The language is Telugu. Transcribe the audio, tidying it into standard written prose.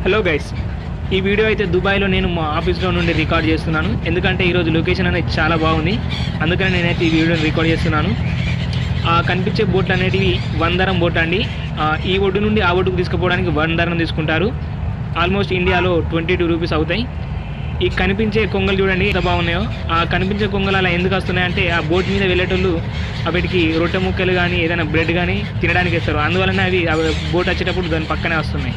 హలో గైస్, ఈ వీడియో అయితే దుబాయ్లో నేను మా ఆఫీస్లో నుండి రికార్డ్ చేస్తున్నాను. ఎందుకంటే ఈరోజు లొకేషన్ అనేది చాలా బాగుంది, అందుకని నేనైతే ఈ వీడియోని రికార్డ్ చేస్తున్నాను. కనిపించే బోట్లు అనేటివి వందరం బోట్ అండి. ఈ ఒడ్డు నుండి ఆ ఒడ్డుకు తీసుకుపోవడానికి వందరం తీసుకుంటారు. ఆల్మోస్ట్ ఇండియాలో 22 రూపీస్ అవుతాయి. ఈ కనిపించే కొంగలు చూడండి ఎంత బాగున్నాయో. ఆ కనిపించే కొంగలు అలా ఎందుకు వస్తున్నాయంటే ఆ బోట్ మీద వెళ్ళేటోళ్ళు వీటికి రొట్టె ముక్కలు కానీ ఏదైనా బ్రెడ్ కానీ తినడానికి ఇస్తారు. అందువలన అవి బోట్ వచ్చేటప్పుడు దాని పక్కనే వస్తున్నాయి.